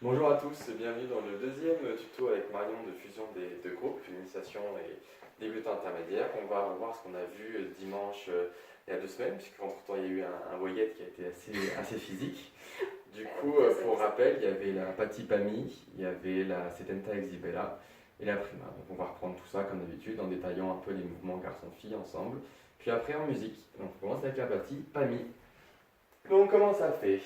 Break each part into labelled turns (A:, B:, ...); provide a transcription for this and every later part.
A: Bonjour à tous et bienvenue dans le deuxième tuto avec Marion de fusion des deux groupes, initiation et débutant intermédiaire. On va revoir ce qu'on a vu dimanche il y a 2 semaines, puisqu'entre-temps il y a eu un voyette qui a été assez physique. Du coup, pour rappel, il y avait la Patipamie, il y avait la Setenta Exibella et la Prima. Donc on va reprendre tout ça comme d'habitude en détaillant un peu les mouvements garçon-fille ensemble. Puis après en musique. Donc on commence avec la Patipamie. Donc comment ça fait?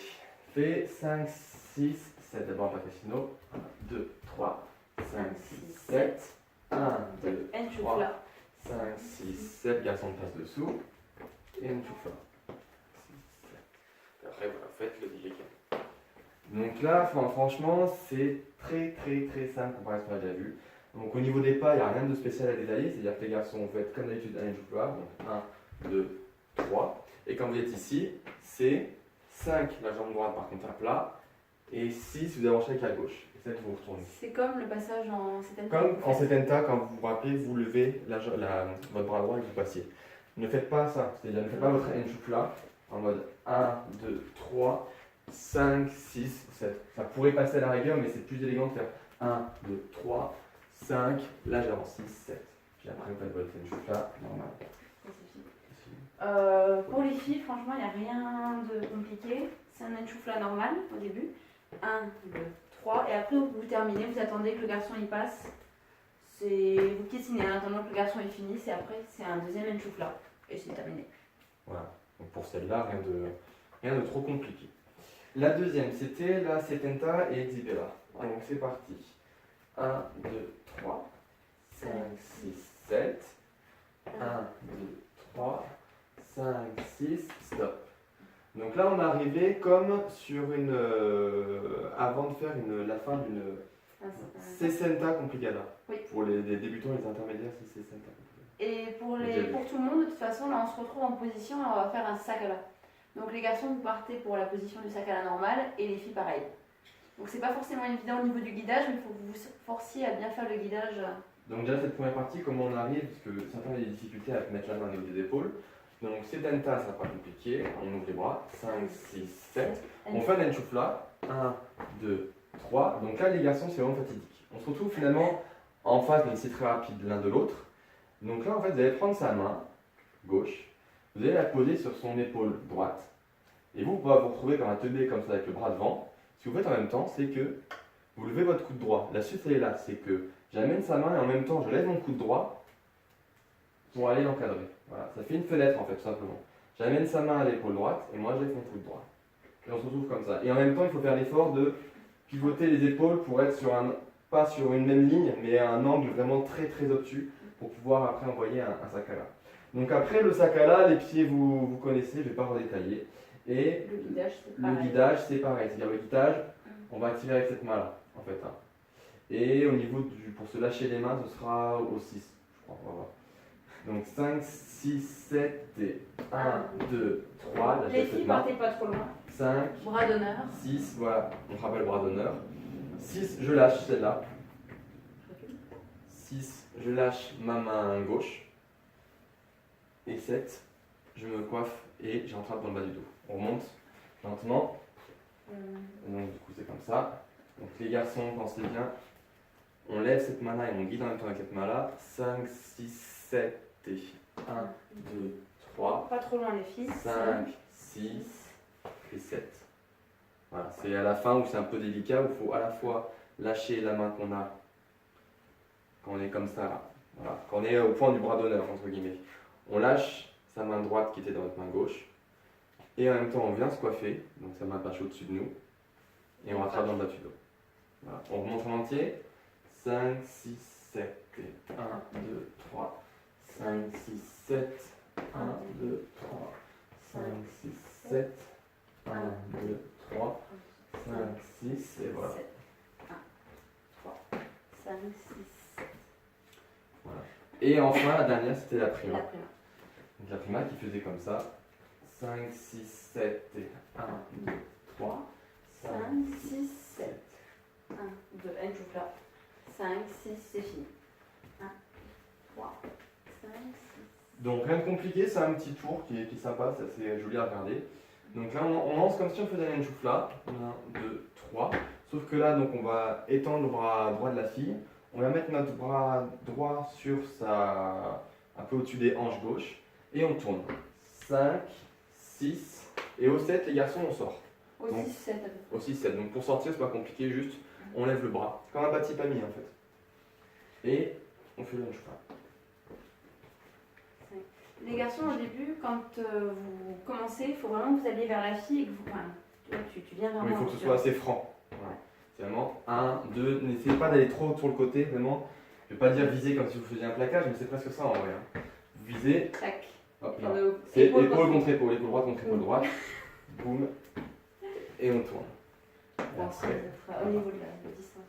A: Fait 5, 6, 7. D'abord un Patissino. 1, 2, 3, 5, 6, 7. 1, 2, 3, 5, 6, 7. Garçon passe dessous. Et une choufla. 6, 7. Et après, voilà, faites le délicat. Donc là, franchement, c'est très simple comparé à ce qu'on a déjà vu. Donc au niveau des pas, il n'y a rien de spécial à détailler. C'est-à-dire que les garçons, vous faites comme d'habitude un choufla. Donc 1, 2, 3. Et quand vous êtes ici, c'est 5 la jambe droite par contre à plat. Et 6 vous avancez avec la gauche. Et 7 vous retournez.
B: C'est comme le passage en Setenta.
A: Comme en Setenta, quand vous vous rappelez, vous levez votre bras droit et vous passiez. Ne faites pas ça. C'est-à-dire ne faites pas votre enchoufla en mode 1, 2, 3, 5, 6, 7. Ça pourrait passer à la rigueur, mais c'est plus élégant de faire 1, 2, 3, 5, là j'avance 6, 7. Puis après vous faites votre enchoufla normal.
B: Pour les filles, franchement, il n'y a rien de compliqué. C'est un enchoufla normal au début. 1, 2, 3. Et après, vous terminez, vous attendez que le garçon y passe. Vous piétinez en attendant que le garçon ait fini. Et après, c'est un deuxième enchoufla. Et c'est terminé.
A: Voilà. Donc pour celle-là, rien de trop compliqué. La deuxième, c'était la Setenta et Exibella. Donc c'est parti. 1, 2, 3, 5, 6, 7. 1, 2, 3, 5, 6, stop. Donc là, on est arrivé comme sur une. Avant de faire la fin d'une. Sessenta complicada.
B: Oui.
A: Pour les débutants et les intermédiaires, c'est Sessenta complicada.
B: Et pour tout le monde, de toute façon, là, on se retrouve en position, on va faire un sakala. Donc les garçons, vous partez pour la position du sakala normal et les filles, pareil. Donc c'est pas forcément évident au niveau du guidage, mais il faut que vous vous forciez à bien faire le guidage.
A: Donc déjà cette première partie, comment on arrive, parce que certains ont des difficultés à mettre la main au niveau des épaules. Donc Setenta, ça pas compliqué, on ouvre les bras, 5, 6, 7. On fait un enchoufla, 1, 2, 3. Donc là les garçons c'est vraiment fatidique. On se retrouve finalement en face, même si c'est très rapide l'un de l'autre. Donc là en fait vous allez prendre sa main gauche, vous allez la poser sur son épaule droite. Et vous pouvez vous retrouver comme un teubé comme ça avec le bras devant. Ce que vous faites en même temps, c'est que vous levez votre coude droit. La suite elle est là, c'est que j'amène sa main et en même temps je lève mon coude droit pour aller l'encadrer. Voilà, ça fait une fenêtre en fait tout simplement. J'amène sa main à l'épaule droite et moi je lève mon coude droit. Et on se retrouve comme ça. Et en même temps il faut faire l'effort de pivoter les épaules pour être pas sur une même ligne, mais à un angle vraiment très obtus pour pouvoir après envoyer un sakala. Donc après le sakala, les pieds vous connaissez, je ne vais pas redétailler. Et
B: le guidage c'est pareil.
A: C'est-à-dire le guidage, on va activer avec cette main-là, en fait. Hein. Et au niveau pour se lâcher les mains, ce sera au 6, je crois. On va voir. Donc 5, 6, 7 et 1, 2, 3.
B: Les filles, partez pas trop loin.
A: 5,
B: bras d'honneur.
A: 6, voilà, on rappelle bras d'honneur. 6, je lâche celle-là. 6, je lâche ma main gauche. Et 7, je me coiffe et j'entrape dans le bas du dos. On remonte lentement. Et donc du coup c'est comme ça. Donc les garçons, pensez bien. On lève cette main-là et on guide en même temps avec cette main-là. 5, 6, 7 et 1, 2, 3.
B: Pas trop loin les filles.
A: 5, 6 et 7. Voilà, c'est à la fin où c'est un peu délicat, où il faut à la fois lâcher la main qu'on a quand on est comme ça, là. Voilà, quand on est au point du bras d'honneur, entre guillemets. On lâche sa main droite qui était dans notre main gauche. Et en même temps, on vient se coiffer, donc sa main passe au-dessus de nous. Et on rattrape dans le bas du dos. Voilà. On remonte en entier. 5, 6, 7 et 1, 2, 3. 5, 6, 7. 1, 2, 3. 5, 6, 7. 1, 2, 3. 5, 6 et voilà.
B: 1, 3, 5, 6, 7.
A: Voilà. Et enfin, la dernière, c'était la prima.
B: La prima.
A: Donc la prima qui faisait comme ça. 5, 6, 7 et 1, 2, 3.
B: 5, 6, 7. 1, 2, enchoufla. 5, 6, c'est fini. 1, 3, 5, 6.
A: Donc rien de compliqué, c'est un petit tour qui est sympa, c'est assez joli à regarder. Donc là on lance comme si on faisait un enchoufla. 1, 2, 3. Sauf que là, donc, on va étendre le bras droit de la fille. On va mettre notre bras droit sur un peu au-dessus des hanches gauche. Et on tourne. 5, 6. Et au 7, les garçons, on sort.
B: Au 6-7 à peu près.
A: Au 6-7. Donc pour sortir, c'est pas compliqué, juste on lève le bras. Comme un bâti pami en fait. Et on fait le lunge.
B: Les garçons, au début, quand vous commencez, il faut vraiment que vous alliez vers la fille et que vous. Enfin, tu viens vraiment.
A: Il faut que ce soit assez franc. Voilà. C'est vraiment 1, 2. N'essayez pas d'aller trop sur le côté, vraiment. Je vais pas dire viser comme si vous faisiez un plaquage, mais c'est presque ça en vrai. Hein. Vous visez.
B: Tac.
A: Hop, là. C'est épaule contre épaule, épaule droite contre épaule droite. Boum. Et on tourne.
B: Bon, au niveau de la distance.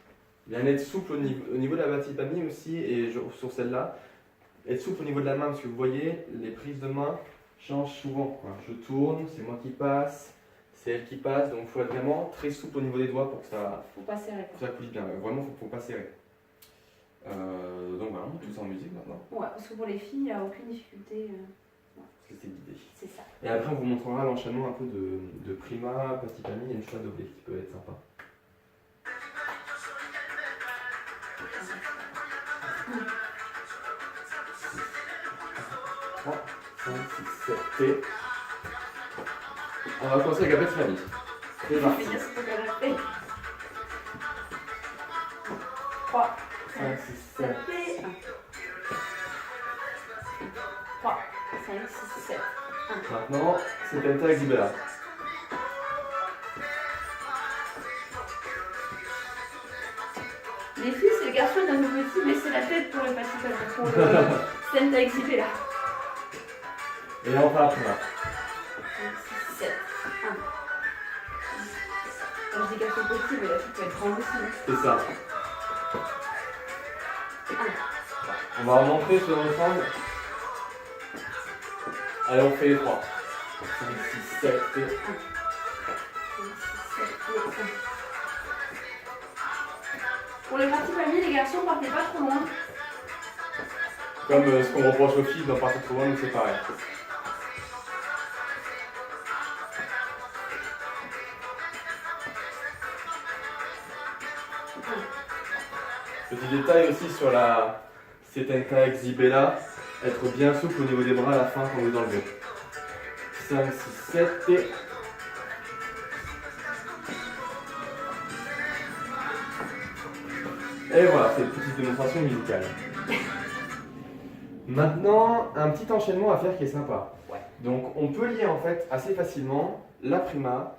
A: Bien être souple au niveau de la bâtie-pamie aussi, et sur celle-là, être souple au niveau de la main, parce que vous voyez, les prises de main changent souvent. Voilà, je tourne, c'est moi qui passe, c'est elle qui passe, donc il faut être vraiment très souple au niveau des doigts pour que ça,
B: faut pas serrer.
A: ça coule bien. Vraiment, il ne faut pas serrer. Donc voilà, tout ça en musique maintenant.
B: Ouais, parce que pour les filles, il n'y a aucune difficulté.
A: Parce que c'est l'idée.
B: C'est ça.
A: Et après, on vous montrera l'enchaînement un peu de prima, petit pami et une choix doublé qui peut être sympa. 3, 5, 6, 7, T. On va commencer avec la petite famille. C'est parti.
B: 3,
A: 5, 6, 7.
B: 3, 5, 6, 7.
A: Maintenant, c'est Penta Exibella.
B: Les filles, c'est le garçon d'un petit, mais c'est la tête pour le pacifique, pour le Senta Exibella.
A: Et là, on fait la prima.
B: 5, 6, 7. 1. Quand je dis garçon petit, mais la fille peut être grande aussi.
A: C'est ça. On va remontrer sur l'ensemble. Allez, on fait les 3. 5, 6, 7, et 1.
B: 5, 6, 7, et 1. Pour les parties familles, les garçons, partez pas trop loin.
A: Comme ce qu'on reproche aux filles d'en partir trop loin, nous c'est pareil. Petit détail aussi sur la Setenta Exibella, être bien souple au niveau des bras à la fin quand vous êtes dans le dos. 5, 6, 7 et... Et voilà, c'est une petite démonstration musicale. Maintenant, un petit enchaînement à faire qui est sympa.
B: Ouais.
A: Donc on peut lier en fait assez facilement la prima,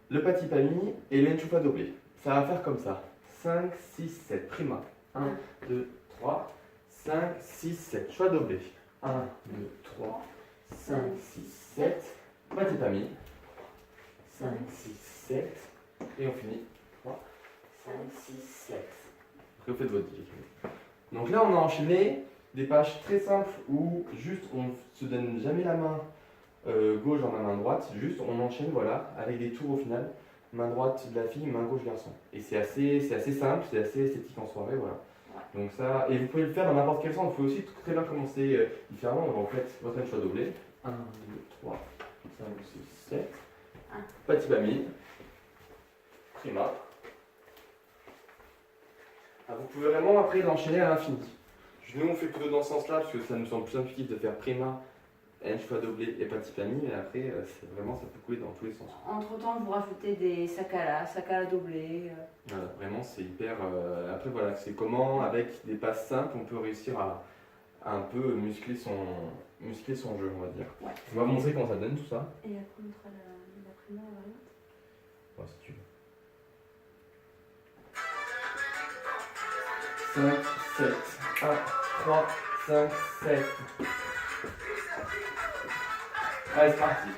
A: le patipami et l'enchufa doblé. Ça va faire comme ça. 5, 6, 7, prima. 1, 2, 3, 5, 6, 7. Choix doblé. 1, 2, 3, 5, 6, 7. Patipami. 5, 6, 7. Et on finit. 3, 5, 6, 7. Après vous faites votre division. Donc là on a enchaîné des pages très simples où juste on ne se donne jamais la main gauche dans la main droite, juste on enchaîne voilà avec des tours au final, main droite de la fille, main gauche garçon. Et c'est assez simple, c'est assez esthétique en soirée voilà. Ouais. Donc ça, et vous pouvez le faire dans n'importe quel sens, vous pouvez aussi très bien commencer différemment, donc en fait votre choix doublé. 1, 2, 3, 5, 6, 7, patipami, prima. Ah, vous pouvez vraiment après l'enchaîner à l'infini. Nous on fait plutôt dans ce sens-là parce que ça nous semble plus intuitif de faire prima, un choix doublé et patipami, mais après vraiment ça peut couler dans tous les sens.
B: Entre temps vous rajoutez des sakala doublés.
A: Voilà, vraiment c'est hyper. Après voilà, c'est comment avec des passes simples on peut réussir à un peu muscler son jeu on va dire. Ouais. On va vous montrer comment ça donne tout ça.
B: Et après on mettra la prima, la variante.
A: Ouais, si tu veux. 5, 7, 1, 3, 5, 7. Allez, c'est parti.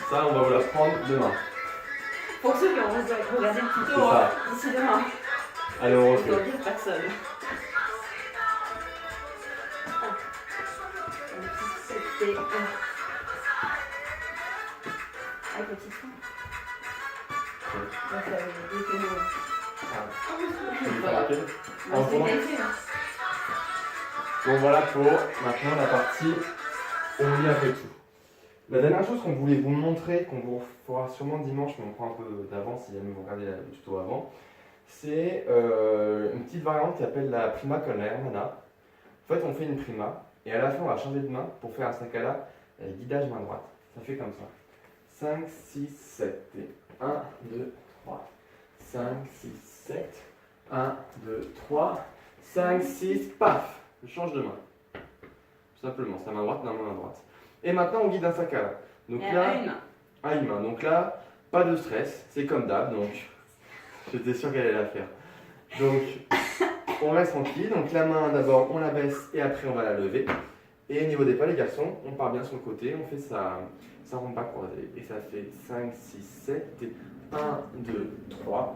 A: Ça, on va vous la prendre demain.
B: Pour ceux qui ont regardé le tuto, d'ici demain.
A: Allez, on refait.
B: Je dois dire personne. C'était un. Avec la petite fin. Ouais, ça avait des témoins. Voilà.
A: Ok.
B: Bah,
A: En
B: c'est
A: tournant.
B: qualifié, hein.
A: Bon voilà pour maintenant la partie on y après tout. La dernière chose qu'on voulait vous montrer, qu'on vous fera sûrement dimanche, mais on prend un peu d'avance si jamais vous regardez le tuto avant, c'est une petite variante qui s'appelle la prima con la hermana. En fait on fait une prima et à la fin on va changer de main pour faire un staccato guidage main droite. Ça fait comme ça. 5, 6, 7 et 1, 2, 3. 5, 6, 7. 1, 2, 3. 5, 6, paf! Je change de main. Tout simplement, c'est la main droite, la main droite. Et maintenant, on guide un sac à la. Donc
B: Et
A: là,
B: à une main.
A: à une main. Donc là, pas de stress, c'est comme d'hab. Donc, j'étais sûr qu'elle allait la faire. Donc, on reste tranquille. Donc, la main d'abord, on la baisse et après, on va la lever. Et au niveau des pas, les garçons, on part bien sur le côté. On fait ça rond pas croisé. Et ça fait 5, 6, 7. Et 1, 2, 3,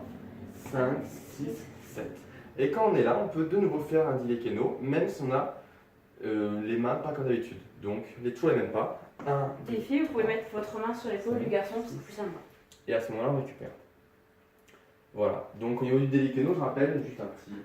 A: 5, 6, 7. Et quand on est là, on peut de nouveau faire un dilekeno, même si on a les mains pas comme d'habitude. Donc, toujours les mêmes pas. 1, 2,
B: Les filles, vous pouvez mettre votre main sur l'épaule du garçon, c'est plus simple.
A: et à ce moment-là, on récupère. Voilà. Donc, au niveau du dilekeno, je rappelle, juste un petit,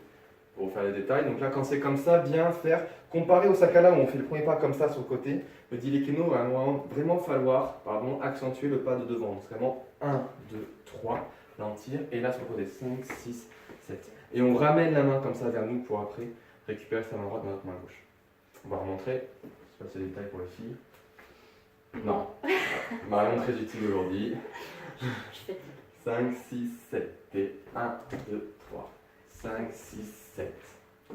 A: pour vous faire les détails. Donc là, quand c'est comme ça, bien faire, comparé au sakala où on fait le premier pas comme ça sur le côté, le dilekeno va vraiment falloir accentuer le pas de devant. Donc, c'est vraiment 1, 2, 3, là on tire, et là sur le côté 5, 6, 7. Et on ramène la main comme ça vers nous pour après récupérer sa main droite dans notre main gauche. On va remontrer. Je sais pas si c'est des détails pour les filles. Non. Marion très utile aujourd'hui.
B: Je fais
A: 5, 6, 7 et 1, 2, 3. 5, 6, 7.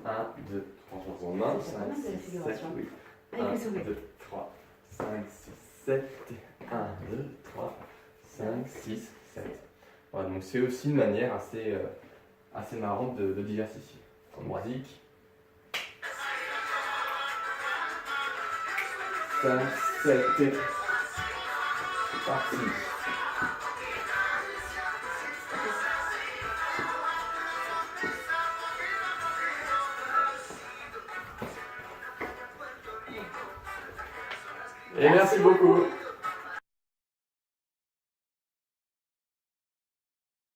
A: 1, 2, 3. On se main.
B: C'est pas
A: 5,
B: mal, cette
A: 6, 7,
B: figuration.
A: oui.
B: Avec
A: 1,
B: les souris.
A: 2, 3. 5, 6, 7. 1, 2, 3. 5, 6, 7. Voilà, donc c'est aussi une manière assez marrante de diversifier. En musique. 5, 7 et... C'est parti. Et merci beaucoup.